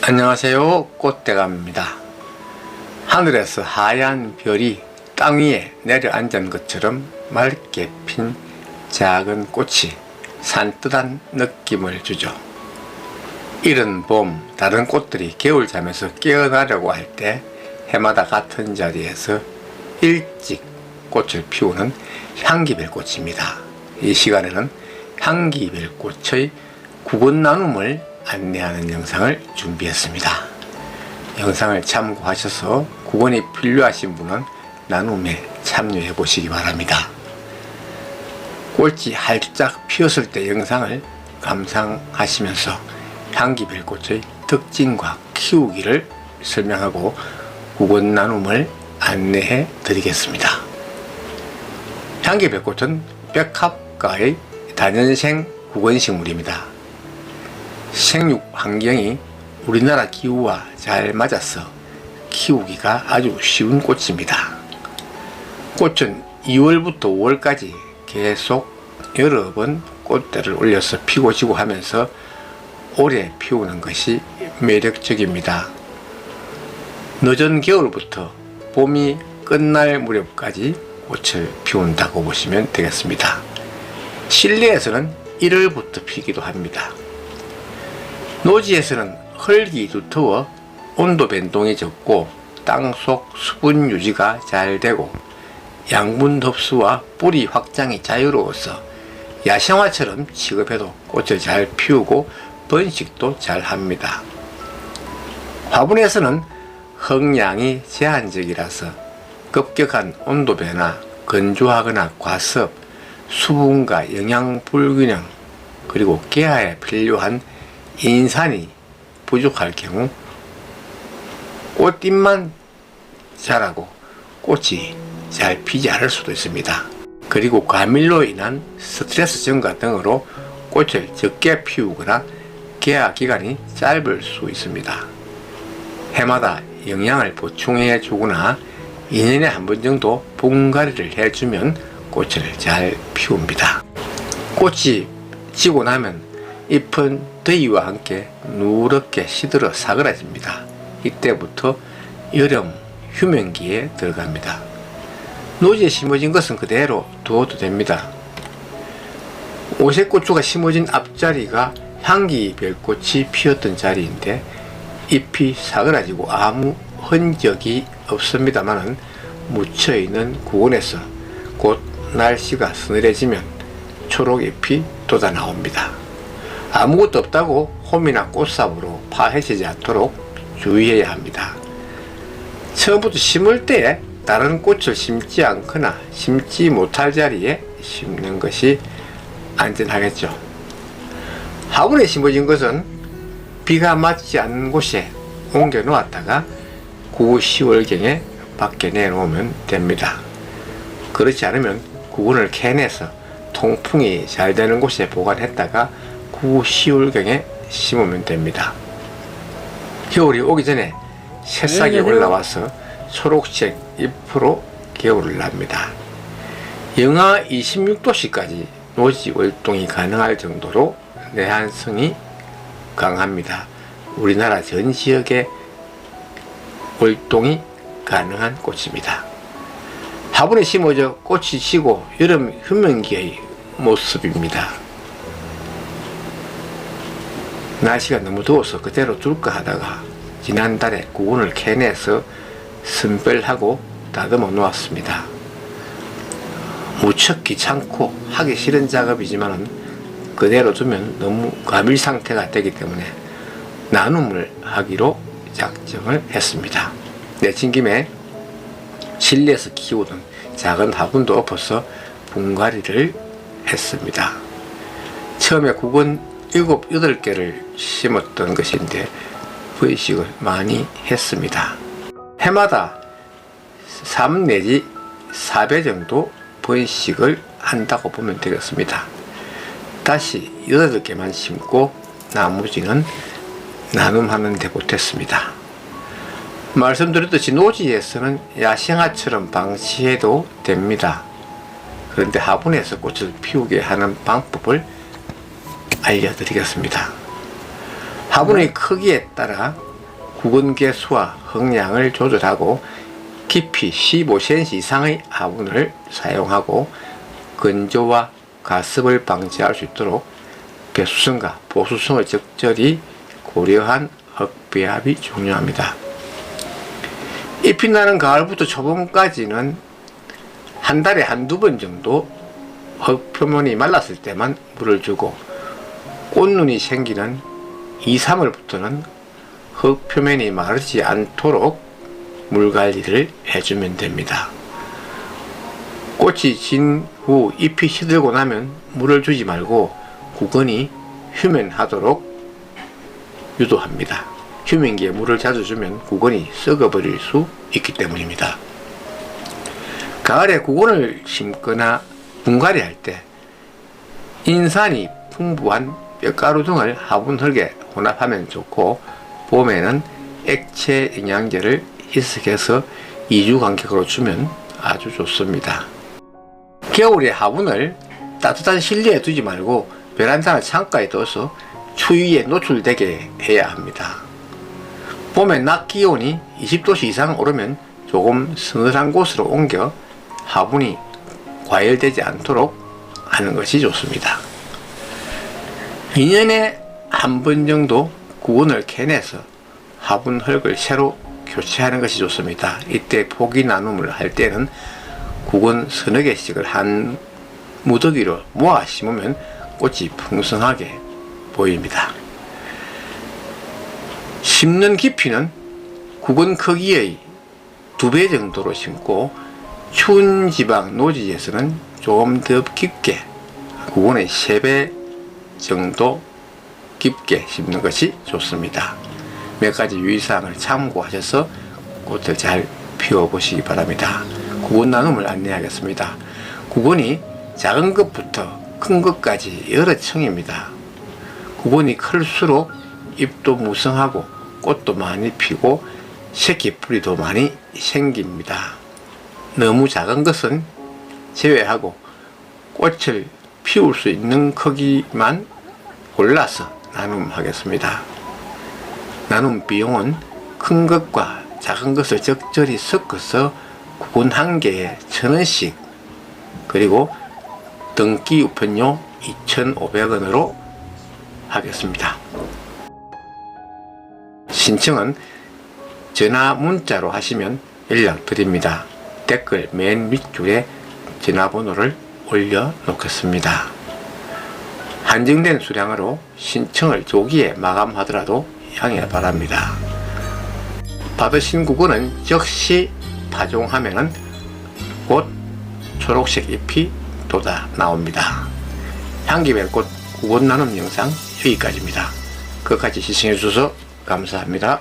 안녕하세요. 꽃대감입니다. 하늘에서 하얀 별이 땅 위에 내려앉은 것처럼 맑게 핀 작은 꽃이 산뜻한 느낌을 주죠. 이른 봄, 다른 꽃들이 겨울잠에서 깨어나려고 할 때 해마다 같은 자리에서 일찍 꽃을 피우는 향기별꽃입니다. 이 시간에는 향기별꽃의 구건 나눔을 안내하는 영상을 준비했습니다. 영상을 참고하셔서 구건이 필요하신 분은 나눔에 참여해 보시기 바랍니다. 꽃이 활짝 피었을 때 영상을 감상하시면서 향기별꽃의 특징과 키우기를 설명하고 구건 나눔을 안내해 드리겠습니다. 향기별꽃은 백합과의 다년생 구건식물입니다. 생육 환경이 우리나라 기후와 잘 맞아서 키우기가 아주 쉬운 꽃입니다. 꽃은 2월부터 5월까지 계속 여러 번 꽃대를 올려서 피고 지고 하면서 오래 피우는 것이 매력적입니다. 늦은 겨울부터 봄이 끝날 무렵까지 꽃을 피운다고 보시면 되겠습니다. 실내에서는 1월부터 피기도 합니다. 노지에서는 흙이 두터워 온도 변동이 적고 땅속 수분 유지가 잘 되고 양분 흡수와 뿌리 확장이 자유로워서 야생화처럼 취급해도 꽃을 잘 피우고 번식도 잘 합니다. 화분에서는 흙량이 제한적이라서 급격한 온도 변화, 건조하거나 과습, 수분과 영양 불균형, 그리고 개화에 필요한 인산이 부족할 경우 꽃잎만 자라고 꽃이 잘 피지 않을 수도 있습니다. 그리고 과밀로 인한 스트레스 증가 등으로 꽃을 적게 피우거나 개화 기간이 짧을 수 있습니다. 해마다 영양을 보충해 주거나 2년에 한 번 정도 분갈이를 해주면 꽃을 잘 피웁니다. 꽃이 지고 나면 잎은 더위와 함께 누렇게 시들어 사그라집니다. 이때부터 여름 휴면기에 들어갑니다. 노지에 심어진 것은 그대로 두어도 됩니다. 오색고추가 심어진 앞자리가 향기별꽃이 피었던 자리인데 잎이 사그라지고 아무 흔적이 없습니다만은 묻혀있는 구근에서 곧 날씨가 서늘해지면 초록잎이 돋아 나옵니다. 아무것도 없다고 홈이나 꽃삽으로 파헤치지 않도록 주의해야 합니다. 처음부터 심을 때 다른 꽃을 심지 않거나 심지 못할 자리에 심는 것이 안전하겠죠. 화분에 심어진 것은 비가 맞지 않는 곳에 옮겨 놓았다가 9, 10월경에 밖에 내놓으면 됩니다. 그렇지 않으면 구근을 캐내서 통풍이 잘 되는 곳에 보관했다가 9, 10월경에 심으면 됩니다. 겨울이 오기 전에 새싹이 올라와서 초록색 잎으로 겨울을 납니다. 영하 26도씨까지 노지 월동이 가능할 정도로 내한성이 강합니다. 우리나라 전 지역에 월동이 가능한 꽃입니다. 화분에 심어져 꽃이 지고 여름 휴면기의 모습입니다. 날씨가 너무 더워서 그대로 둘까 하다가 지난달에 구근을 캐내서 선별하고 다듬어 놓았습니다. 무척 귀찮고 하기 싫은 작업이지만 그대로 두면 너무 과밀 상태가 되기 때문에 나눔을 하기로 작정을 했습니다. 내친 김에 실내에서 키우던 작은 화분도 엎어서 분갈이를 했습니다. 처음에 구근 7, 8개를 심었던 것인데 번식을 많이 했습니다. 해마다 3 내지 4배 정도 번식을 한다고 보면 되겠습니다. 다시 8개만 심고 나머지는 나눔하는 데 보탰습니다. 말씀드렸듯이 노지에서는 야생화처럼 방치해도 됩니다. 그런데 화분에서 꽃을 피우게 하는 방법을 알려드리겠습니다. 화분의 크기에 따라 구근 개수와 흥량을 조절하고 깊이 15cm 이상의 화분을 사용하고 건조와 가습을 방지할 수 있도록 배수성과 보수성을 적절히 고려한 흙배합이 중요합니다. 잎이 나는 가을부터 초봄까지는 한 달에 한두 번 정도 흙 표면이 말랐을 때만 물을 주고 꽃눈이 생기는 2, 3월부터는 흙 표면이 마르지 않도록 물 관리를 해주면 됩니다. 꽃이 진 후 잎이 시들고 나면 물을 주지 말고 구근이 휴면하도록 유도합니다. 휴면기에 물을 자주 주면 구근이 썩어버릴 수 있기 때문입니다. 가을에 구근을 심거나 분갈이할 때 인산이 풍부한 뼈가루 등을 화분 흙에 혼합하면 좋고, 봄에는 액체 영양제를 희석해서 2주 간격으로 주면 아주 좋습니다. 겨울에 화분을 따뜻한 실내에 두지 말고 베란다나 창가에 둬서 추위에 노출되게 해야 합니다. 봄에 낮 기온이 20도씨 이상 오르면 조금 서늘한 곳으로 옮겨 화분이 과열되지 않도록 하는 것이 좋습니다. 2년에 한 번 정도 구근을 캐내서 화분 흙을 새로 교체하는 것이 좋습니다. 이때 포기 나눔을 할 때는 구근 서너 개씩을 한 무더기로 모아 심으면 꽃이 풍성하게 보입니다. 심는 깊이는 구근 크기의 2배 정도로 심고 추운 지방 노지에서는 조금 더 깊게, 구근의 3배 정도 깊게 심는 것이 좋습니다. 몇 가지 유의사항을 참고하셔서 꽃을 잘 피워보시기 바랍니다. 구근 나눔을 안내하겠습니다. 구근이 작은 것부터 큰 것까지 여러 층입니다. 구근이 클수록 잎도 무성하고 꽃도 많이 피고 새끼 뿌리도 많이 생깁니다. 너무 작은 것은 제외하고 꽃을 피울 수 있는 크기만 골라서 나눔하겠습니다. 나눔 비용은 큰 것과 작은 것을 적절히 섞어서 구근 한 개에 1,000원씩, 그리고 등기 우편료 2,500원으로 하겠습니다. 신청은 전화 문자로 하시면 연락드립니다. 댓글 맨 밑줄에 전화번호를 올려 놓겠습니다. 한정된 수량으로 신청을 조기에 마감하더라도 양해 바랍니다. 받으신 구근은 즉시 파종하면 곧 초록색 잎이 돋아 나옵니다. 향기백꽃 구근 나눔 영상 여기까지입니다. 끝까지 시청해 주셔서 감사합니다.